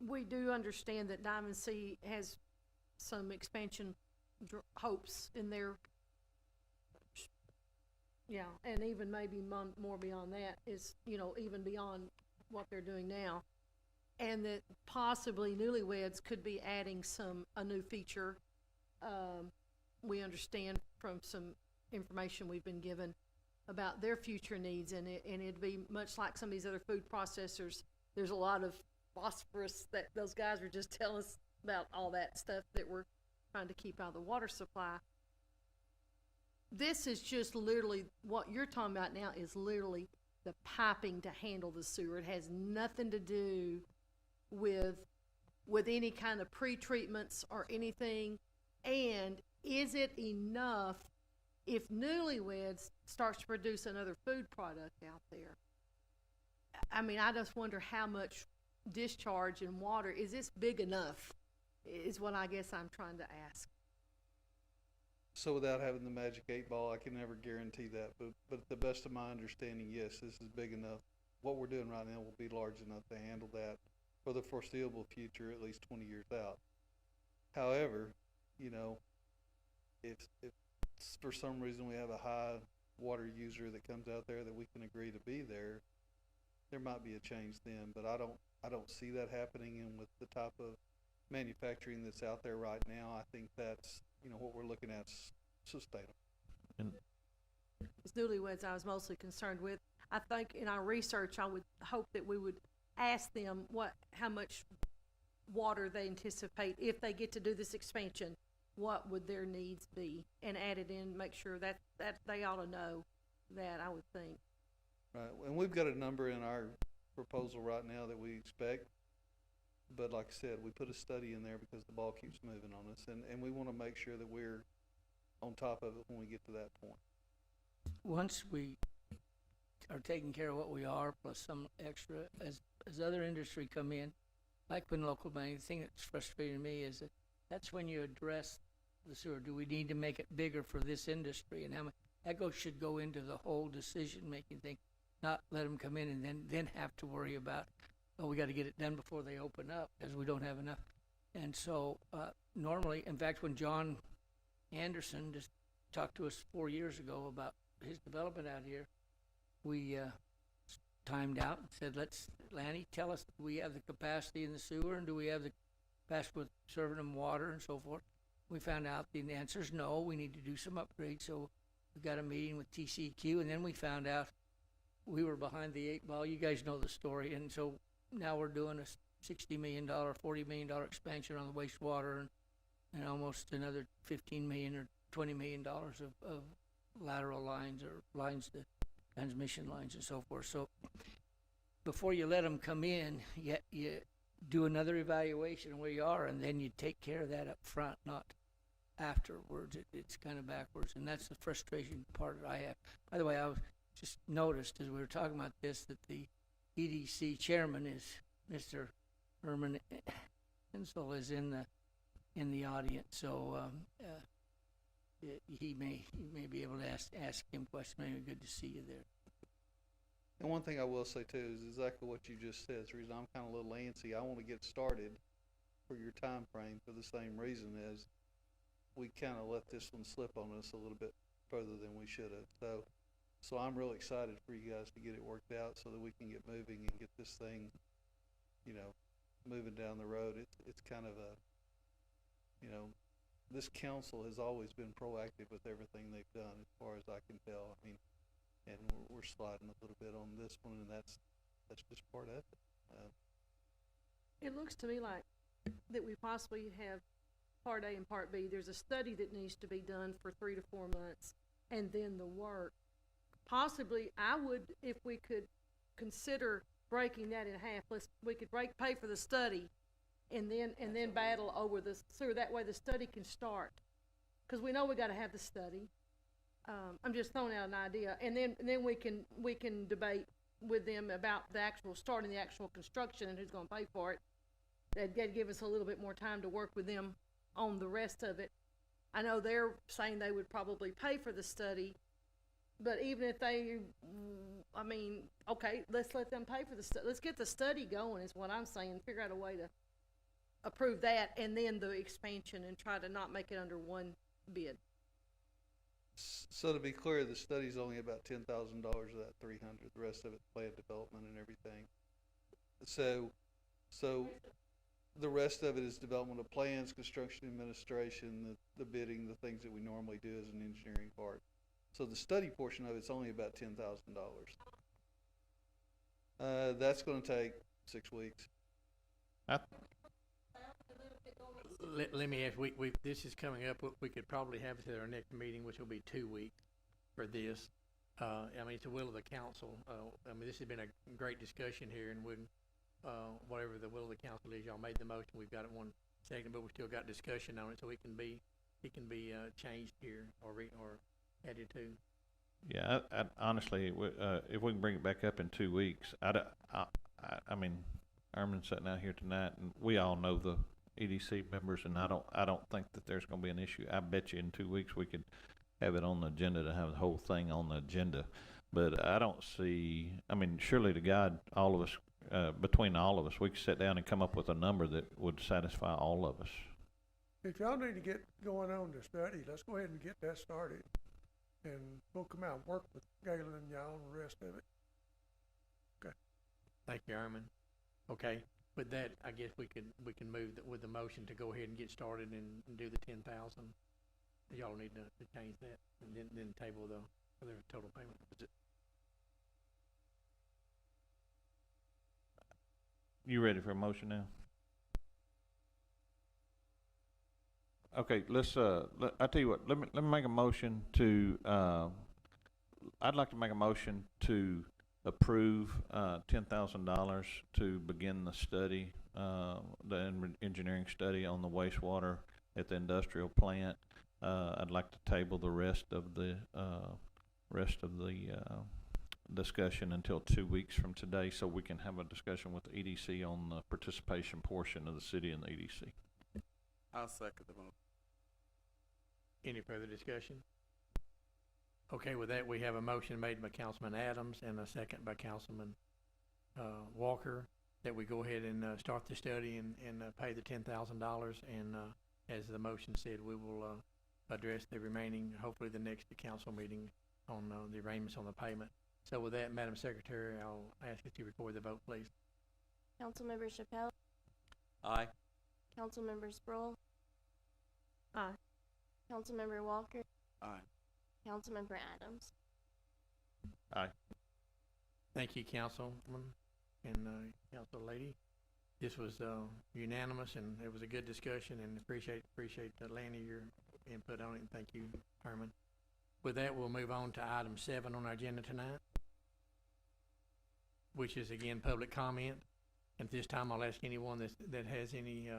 we do understand that Diamond C has some expansion hopes in there. Yeah, and even maybe more beyond that is, even beyond what they're doing now. and that possibly Newlyweds could be adding a new feature. We understand from some information we've been given about their future needs, and it'd be much like some of these other food processors. There's a lot of phosphorus that those guys were just telling us about, all that stuff that we're trying to keep out of the water supply. This is just literally, what you're talking about now is literally the piping to handle the sewer. It has nothing to do with any kind of pre-treatments or anything. And is it enough if Newlyweds starts to produce another food product out there? I mean, I just wonder how much discharge in water, is this big enough, is what I guess I'm trying to ask. So without having the magic 8 ball, I can never guarantee that, but to the best of my understanding, yes, this is big enough. What we're doing right now will be large enough to handle that for the foreseeable future, at least 20 years out. However, you know, if for some reason we have a high water user that comes out there that we can agree to be there might be a change then, but I don't see that happening. And with the type of manufacturing that's out there right now, I think that's, you know, what we're looking at is sustainable. And It's Newlyweds I was mostly concerned with. I think in our research, I would hope that we would ask them how much water they anticipate if they get to do this expansion. What would their needs be, and add it in, make sure that they ought to know that, I would think. Right, and we've got a number in our proposal right now that we expect, but like I said, we put a study in there because the ball keeps moving on us, and we want to make sure that we're on top of it when we get to that point. Once we are taking care of what we are, plus some extra, as other industry come in, like when local bank, the thing that's frustrating me is that that's when you address the sewer. Do we need to make it bigger for this industry? And how much, that should go into the whole decision-making thing, not let them come in and then have to worry about, oh, we got to get it done before they open up, because we don't have enough. And so normally, in fact, when John Anderson just talked to us 4 years ago about his development out here, we timed out and said, Lanny, tell us, do we have the capacity in the sewer, and do we have the capacity with serving them water and so forth? We found out the answer is no, we need to do some upgrades. So we got a meeting with TCEQ, and then we found out we were behind the 8 ball. You guys know the story. And so now we're doing a $60 million, $40 million expansion on the wastewater, and almost another $15 million or $20 million of lateral lines, or lines to transmission lines and so forth. So before you let them come in, you do another evaluation of where you are, and then you take care of that up front, not afterwards. It's kind of backwards, and that's the frustration part that I have. By the way, I was just noticed as we were talking about this that the EDC chairman is Mr. Herman Hensel is in the audience, so he may be able to ask him questions. Maybe good to see you there. And one thing I will say too is exactly what you just said. It's the reason I'm kind of a little antsy. I want to get started for your time frame for the same reason as we kind of let this one slip on us a little bit further than we should have. So I'm really excited for you guys to get it worked out so that we can get moving and get this thing, you know, moving down the road. It's kind of a, you know, this council has always been proactive with everything they've done, as far as I can tell. I mean, and we're sliding a little bit on this one, and that's just part of it. It looks to me like that we possibly have Part A and Part B. There's a study that needs to be done for 3 to 4 months, and then the work. Possibly, I would, if we could consider breaking that in half. We could pay for the study, and then battle over the sewer. That way, the study can start, because we know we got to have the study. I'm just throwing out an idea, and then we can debate with them about starting the actual construction and who's going to pay for it. That'd give us a little bit more time to work with them on the rest of it. I know they're saying they would probably pay for the study, but even if they, I mean, okay, let's let them pay for the study. Let's get the study going is what I'm saying. Figure out a way to approve that, and then the expansion, and try to not make it under one bid. So to be clear, the study's only about $10,000 of that $300. The rest of it's land development and everything. So So the rest of it is development of plans, construction administration, the bidding, the things that we normally do as an engineering part. So the study portion of it's only about $10,000. That's gonna take 6 weeks. Let me ask, this is coming up, we could probably have it at our next meeting, which will be 2 weeks for this. I mean, it's the will of the council. I mean, this has been a great discussion here, and whatever the will of the council is, y'all made the motion, we've got it 1 second, but we still got discussion on it, so it can be changed here or added to. Yeah, I honestly, if we can bring it back up in 2 weeks, I mean, Erman's sitting out here tonight, and we all know the EDC members, and I don't think that there's gonna be an issue. I bet you in 2 weeks we could have it on the agenda to have the whole thing on the agenda. But I don't see, I mean, surely to God, all of us, between all of us, we could sit down and come up with a number that would satisfy all of us. If y'all need to get going on the study, let's go ahead and get that started. And we'll come out and work with Galen and y'all and the rest of it. Okay. Thank you, Erman. Okay, with that, I guess we can move with the motion to go ahead and get started and do the 10,000. Y'all need to change that and then table the total payment. You ready for a motion now? Okay, let's, I tell you what, let me make a motion to, I'd like to make a motion to approve, $10,000 to begin the study, the engineering study on the wastewater at the industrial plant. I'd like to table the rest of the discussion until 2 weeks from today, so we can have a discussion with the EDC on the participation portion of the city and the EDC. I'll second the motion. Any further discussion? Okay, with that, we have a motion made by Councilman Adams and a second by Councilman Walker that we go ahead and start the study and pay the $10,000. And as the motion said, we will address the remaining, hopefully the next council meeting on the arrangements on the payment. So with that, Madam Secretary, I'll ask that you record the vote, please. Councilmember Chappelle, Aye. Councilmember Sproul, Aye. Councilmember Walker, Aye. Councilmember Adams. Aye. Thank you, Councilman and Council Lady. This was unanimous, and it was a good discussion, and appreciate Lanny, your input on it, and thank you, Herman. With that, we'll move on to item 7 on our agenda tonight, which is again public comment. And at this time, I'll ask anyone that has any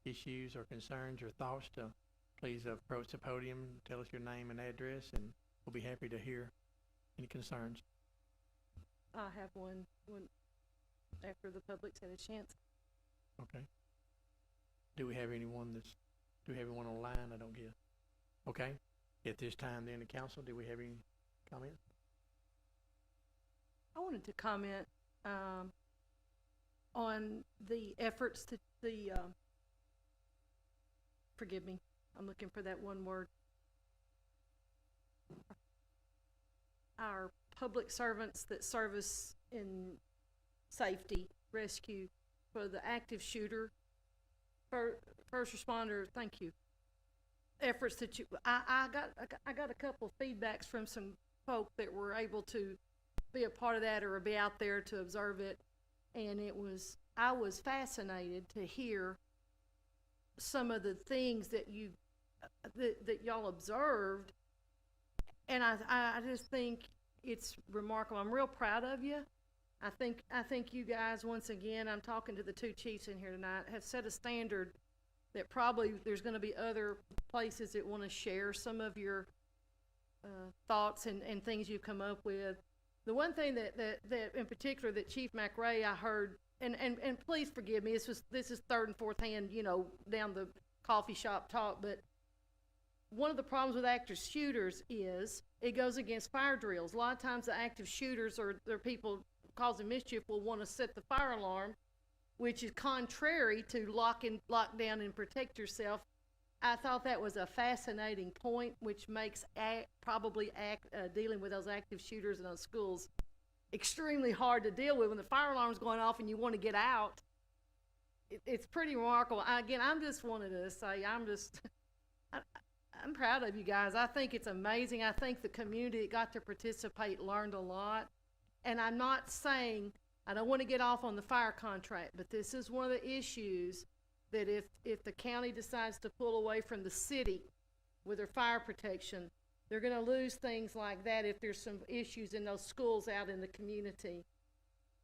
issues or concerns or thoughts to please approach the podium, tell us your name and address, and we'll be happy to hear any concerns. I have one after the public's had a chance. Okay. Do we have anyone online? I don't guess. Okay. At this time, then, the council, do we have any comments? I wanted to comment on the efforts to forgive me, I'm looking for that one word. Our public servants that service in safety, rescue, for the active shooter, first responder, thank you. Efforts that I got a couple of feedbacks from some folk that were able to be a part of that or be out there to observe it, and I was fascinated to hear some of the things that that y'all observed, and I just think it's remarkable. I'm real proud of you. I think you guys, once again, I'm talking to the 2 chiefs in here tonight, have set a standard that probably there's going to be other places that want to share some of your thoughts and things you come up with. The one thing that in particular that Chief McRae I heard, and please forgive me, this is third and fourth hand, down the coffee shop talk, but one of the problems with active shooters is it goes against fire drills. A lot of times the active shooters or their people causing mischief will want to set the fire alarm, which is contrary to lock down and protect yourself. I thought that was a fascinating point, which makes dealing with those active shooters in those schools extremely hard to deal with when the fire alarm's going off and you want to get out. it's pretty remarkable. Again, I'm just wanted to say, I'm proud of you guys. I think it's amazing. I think the community that got to participate learned a lot. And I'm not saying, I don't want to get off on the fire contract, but this is one of the issues that if the county decides to pull away from the city with their fire protection, they're going to lose things like that if there's some issues in those schools out in the community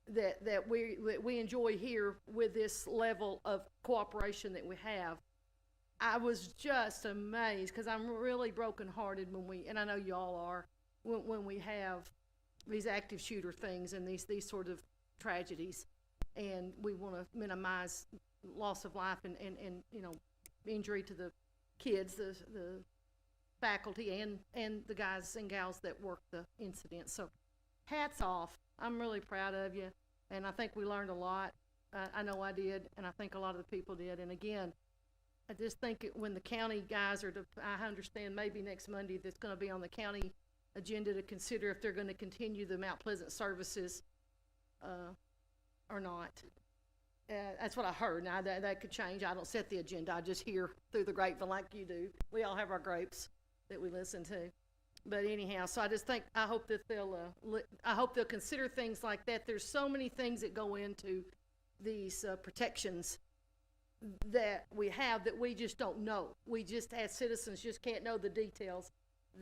that we enjoy here with this level of cooperation that we have. I was just amazed because I'm really brokenhearted and I know y'all are, when we have these active shooter things and these sort of tragedies, and we want to minimize loss of life and you know, injury to the kids, the faculty and the guys and gals that worked the incident. So hats off. I'm really proud of you, and I think we learned a lot. I know I did, and I think a lot of the people did. And again, I just think when the county guys I understand maybe next Monday that's going to be on the county agenda to consider if they're going to continue the Mount Pleasant services or not. That's what I heard. Now that could change. I don't set the agenda. I just hear through the grapevine like you do. We all have our grapes that we listen to. But anyhow, so I hope that they'll consider things like that. There's so many things that go into these protections that we have that we just don't know. We just, as citizens, just can't know the details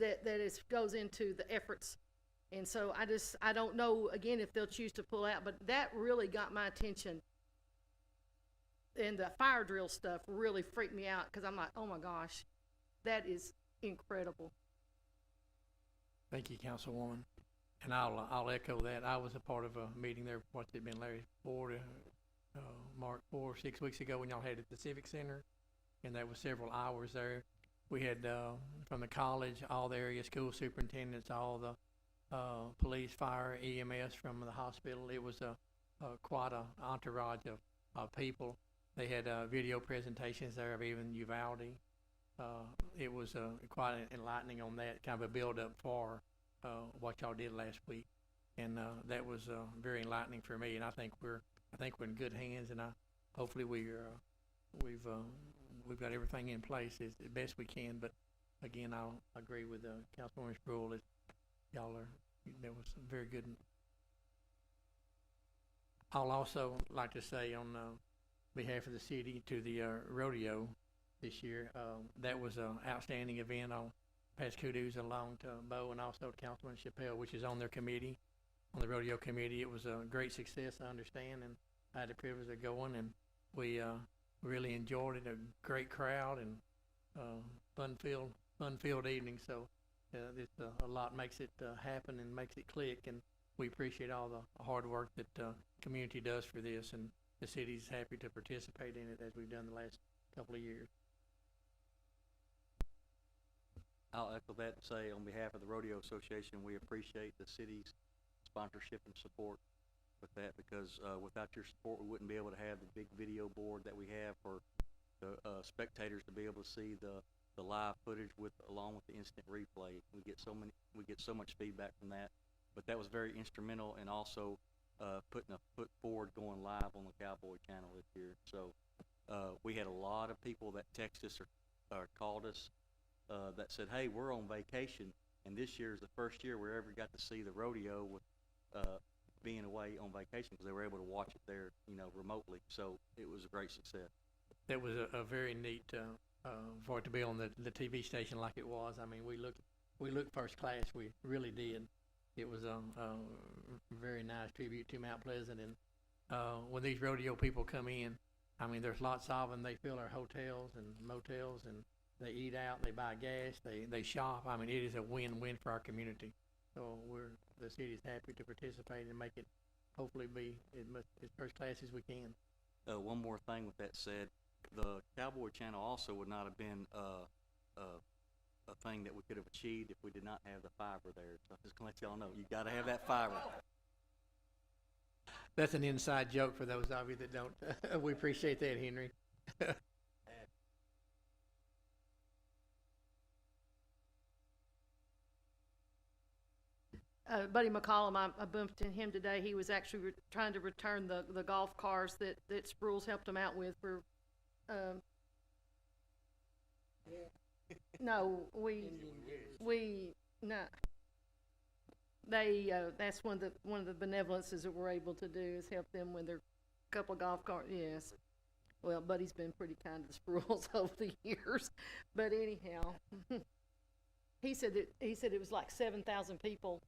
that goes into the efforts. And so I don't know, again, if they'll choose to pull out, but that really got my attention. And the fire drill stuff really freaked me out because I'm like, oh my gosh, that is incredible. Thank you, Councilwoman. And I'll echo that. I was a part of a meeting there, what's it been, Larry, Mark, 4 or 6 weeks ago when y'all had it at the Civic Center, and that was several hours there. We had from the college, all the area school superintendents, all the police, fire, EMS from the hospital. It was quite an entourage of people. They had video presentations there of even Uvalde. It was quite enlightening on that, kind of a build-up for what y'all did last week, and that was very enlightening for me. And I think we're in good hands, and hopefully we've got everything in place as best we can. But again, I'll agree with Councilwoman Sproul that that was very good. I'll also like to say on behalf of the city to the rodeo this year, that was an outstanding event. I'll pass kudos along to Bo and also to Councilman Chappelle, which is on their committee, on the rodeo committee. It was a great success, I understand, and I had the privilege of going, and we really enjoyed it. A great crowd and fun-filled evening. So a lot makes it happen and makes it click, and we appreciate all the hard work that community does for this, and the city's happy to participate in it as we've done the last couple of years. I'll echo that and say on behalf of the Rodeo Association, we appreciate the city's sponsorship and support with that, because without your support, we wouldn't be able to have the big video board that we have for the spectators to be able to see the live footage along with the instant replay. We get so much feedback from that, but that was very instrumental in also putting a foot forward going live on the Cowboy Channel this year. So we had a lot of people that texted us or called us that said, hey, we're on vacation, and this year is the first year we ever got to see the rodeo with being away on vacation, because they were able to watch it there, remotely. So it was a great success. That was a very neat for it to be on the TV station like it was. I mean, we looked first class. We really did. It was a very nice tribute to Mount Pleasant. And when these rodeo people come in, I mean, there's lots of them. They fill our hotels and motels, and they eat out, they buy gas, they shop. I mean, it is a win-win for our community. So the city's happy to participate and make it hopefully be as first class as we can. One more thing with that said, the Cowboy Channel also would not have been a thing that we could have achieved if we did not have the fiber there. So I'm just gonna let y'all know, you gotta have that fiber. That's an inside joke for those of you that don't. We appreciate that, Henry. Buddy McCollum, I bumped into him today. He was actually trying to return the golf cars that Spruels helped him out with for, no, no. They, that's one of the benevolences that we're able to do is help them with their couple of golf carts, yes. Well, Buddy's been pretty kind to the Spruels over the years, but anyhow, he said it was like 7,000 people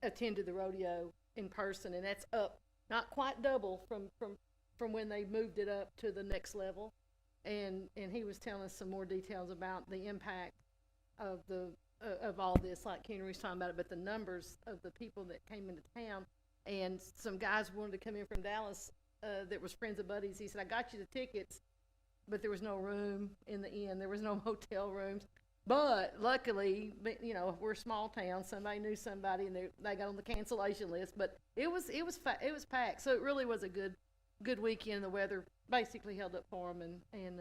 attended the rodeo in person, and that's up, not quite double from when they moved it up to the next level. And he was telling us some more details about the impact of of all this, like Henry was talking about it, but the numbers of the people that came into town, and some guys wanted to come in from Dallas that was friends of Buddy's. He said, I got you the tickets, but there was no room in the inn. There was no hotel rooms. But luckily, you know, we're a small town. Somebody knew somebody, and they got on the cancellation list. But it was packed. So it really was a good weekend. The weather basically held up for them, and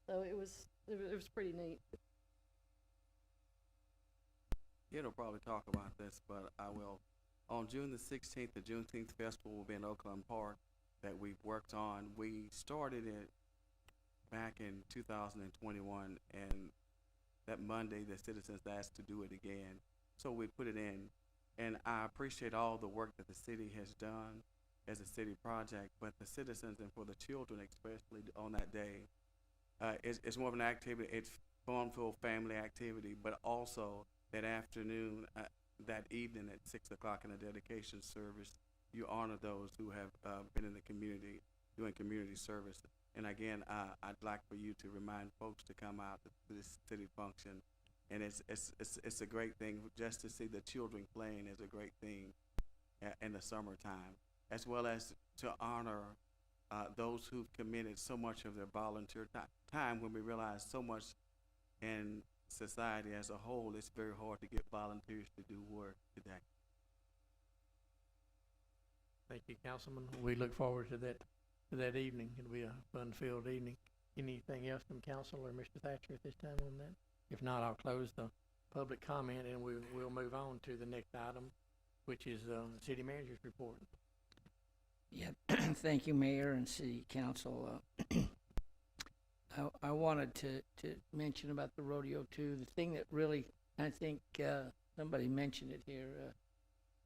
so it was pretty neat. It'll probably talk about this, but I will. On June the 16th, the Juneteenth Festival will be in Oakland Park that we've worked on. We started it back in 2021, and that Monday the citizens asked to do it again. So we put it in, and I appreciate all the work that the city has done as a city project, but the citizens and for the children especially on that day, it's more of an activity. It's fun-filled family activity, but also that afternoon, that evening at 6 o'clock in the dedication service, you honor those who have been in the community doing community service. And again, I'd like for you to remind folks to come out to this city function. And it's a great thing just to see the children playing is a great thing in the summertime, as well as to honor those who've committed so much of their volunteer time when we realize so much in society as a whole, it's very hard to get volunteers to do work today. Thank you, Councilman. We look forward to that evening. It'll be a fun-filled evening. Anything else from council or Mr. Thatcher at this time on that? If not, I'll close the public comment and we'll move on to the next item, which is the city manager's report. Yeah, thank you, Mayor and City Council. I wanted to mention about the rodeo too. The thing that really, I think somebody mentioned it here,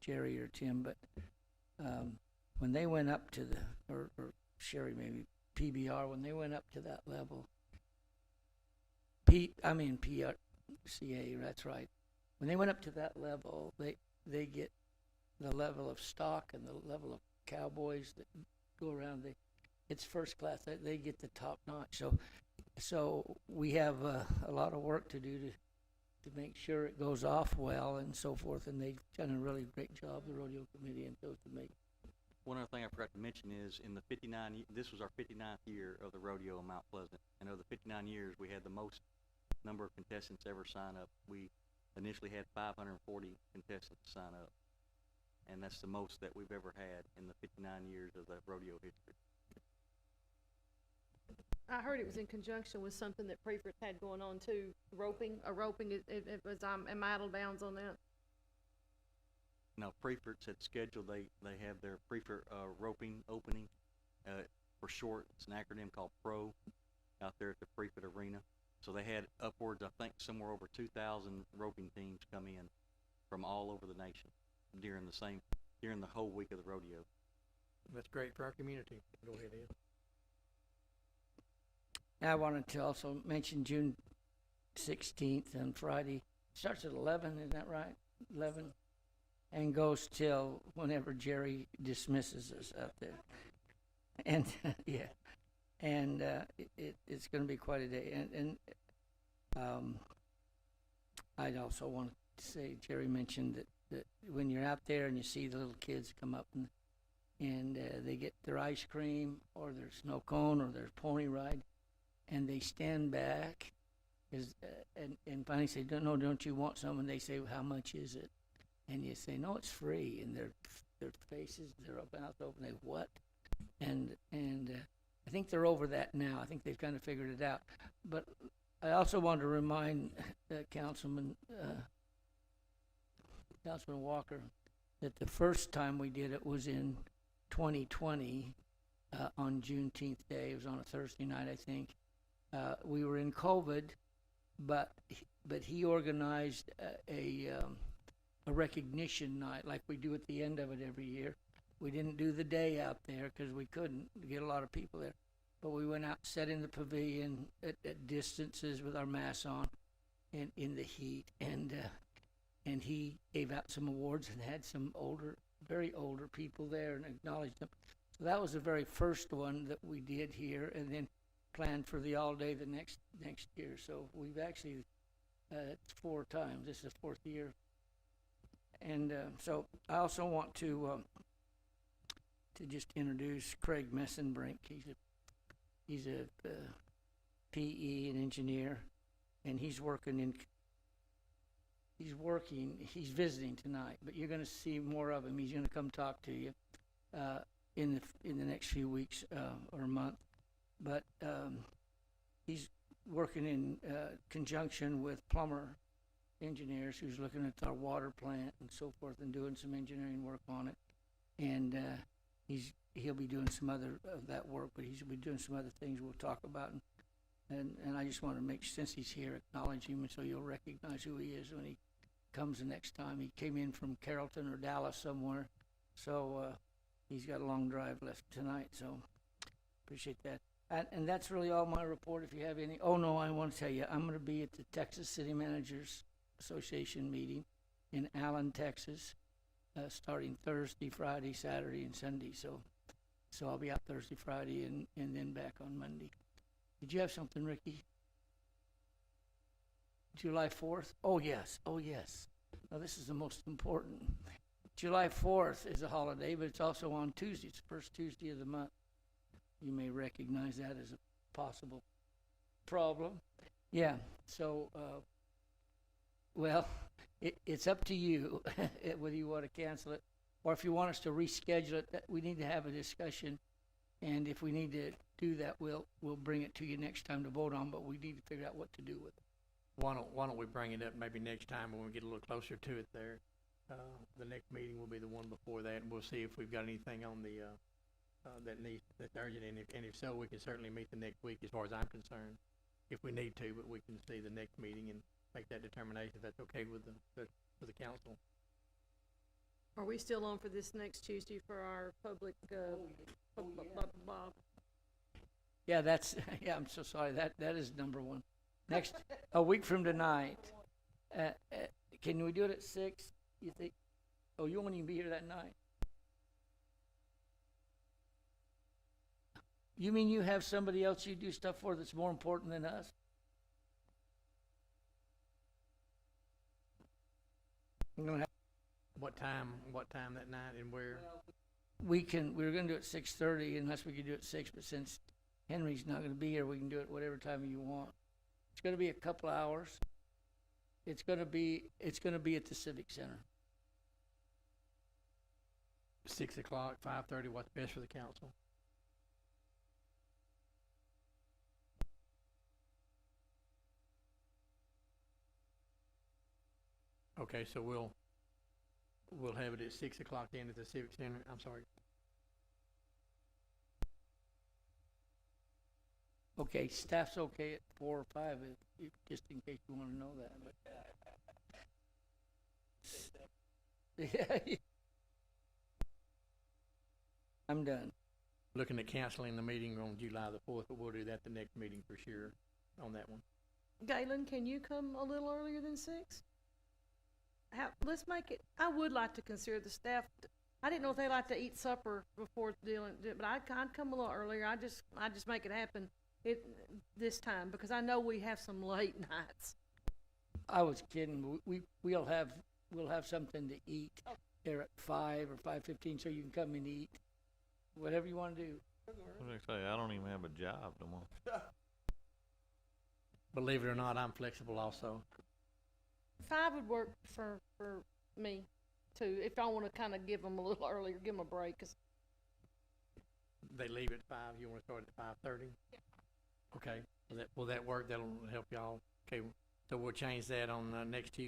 Jerry or Tim, but when they went up to or Sherry maybe, PBR, when they went up to that level, PRCA, that's right. When they went up to that level, they get the level of stock and the level of cowboys that go around. It's first class. They get the top notch. So we have a lot of work to do to make sure it goes off well and so forth. And they've done a really great job, the rodeo committee, and those to make. One other thing I forgot to mention is in the this was our 59th year of the rodeo in Mount Pleasant. And over the 59 years, we had the most number of contestants ever sign up. We initially had 540 contestants sign up. And that's the most that we've ever had in the 59 years of the rodeo history. I heard it was in conjunction with something that Preference had going on too, roping. It was, am I out of bounds on that? No, Preference had scheduled, they have their Prefer roping opening. For short, it's an acronym called PRO out there at the Preference Arena. So they had upwards, I think, somewhere over 2,000 roping teams come in from all over the nation during the whole week of the rodeo. That's great for our community. Go ahead, Ed. I wanted to also mention June 16th on Friday. Starts at 11, isn't that right? 11, and goes till whenever Jerry dismisses us out there. And yeah, and it's going to be quite a day. And I'd also want to say, Jerry mentioned that when you're out there and you see the little kids come up and they get their ice cream or their snow cone or their pony ride, and they stand back, and finally say, don't you want some? And they say, well, how much is it? And you say, no, it's free. And their faces, their mouths open, they what? And I think they're over that now. I think they've kind of figured it out. But I also want to remind Councilman Councilman Walker, that the first time we did it was in 2020, on Juneteenth Day. It was on a Thursday night, I think. We were in COVID, but he organized a recognition night like we do at the end of it every year. We didn't do the day out there because we couldn't get a lot of people there. But we went out, sat in the pavilion at distances with our masks on, and in the heat, and he gave out some awards and had some very older people there and acknowledged them. So that was the very first one that we did here, and then planned for the all day the next year. So we've actually it's 4 times. This is the 4th year, and so I also want to just introduce Craig Messenbrink. He's a PE and engineer, and he's visiting tonight, but you're going to see more of him. He's going to come talk to you in the next few weeks or month. But he's working in conjunction with Plummer Engineers, who's looking at our water plant and so forth, and doing some engineering work on it. And he'll be doing some other of that work, but he'll be doing some other things we'll talk about. And I just want to make, since he's here, acknowledge him, and so you'll recognize who he is when he comes the next time. He came in from Carrollton or Dallas somewhere, so he's got a long drive left tonight, so appreciate that. And that's really all my report. If you have any, oh no, I want to tell you, I'm going to be at the Texas City Managers Association meeting in Allen, Texas, starting Thursday, Friday, Saturday, and Sunday. So I'll be out Thursday, Friday, and then back on Monday. Did you have something, Ricky? July 4th? Oh, yes. Now, this is the most important. July 4th is a holiday, but it's also on Tuesday. It's the first Tuesday of the month. You may recognize that as a possible problem. Yeah, so, well, it's up to you whether you want to cancel it or if you want us to reschedule it. We need to have a discussion, and if we need to do that, we'll bring it to you next time to vote on, but we need to figure out what to do with it. Why don't we bring it up maybe next time when we get a little closer to it there? The next meeting will be the one before that, and we'll see if we've got anything on the that's urgent, and if so, we can certainly meet the next week as far as I'm concerned, if we need to, but we can see the next meeting and make that determination if that's okay with the council. Are we still on for this next Tuesday for our public, Yeah, yeah, I'm so sorry, that is number one. Next, a week from tonight, can we do it at 6, you think? Oh, you won't even be here that night? You mean you have somebody else you do stuff for that's more important than us? I'm gonna have What time that night and where? we were gonna do it 6:30 unless we could do it 6, but since Henry's not gonna be here, we can do it whatever time you want. It's gonna be a couple hours. It's gonna be at the Civic Center. 6 o'clock, 5:30, what's best for the council? Okay, so we'll have it at 6 o'clock then at the Civic Center. I'm sorry. Okay, staff's okay at 4 or 5, if just in case you want to know that. But I'm done. Looking at canceling the meeting on July the 4th, but we'll do that the next meeting for sure on that one. Galen, can you come a little earlier than 6? Let's make it, I would like to consider the staff, I didn't know if they like to eat supper before dealing, but I'd come a little earlier. I just make it happen this time, because I know we have some late nights. I was kidding. We'll have something to eat there at 5 or 5:15, so you can come and eat. Whatever you want to do. I was gonna say, I don't even have a job no more. Believe it or not, I'm flexible also. 5 would work for me too, if I want to kind of give them a little earlier, give them a break. 'Cause They leave at 5, you want to start at 5:30? Yeah. Okay, will that work? That'll help y'all? Okay, so we'll change that on next Tuesday.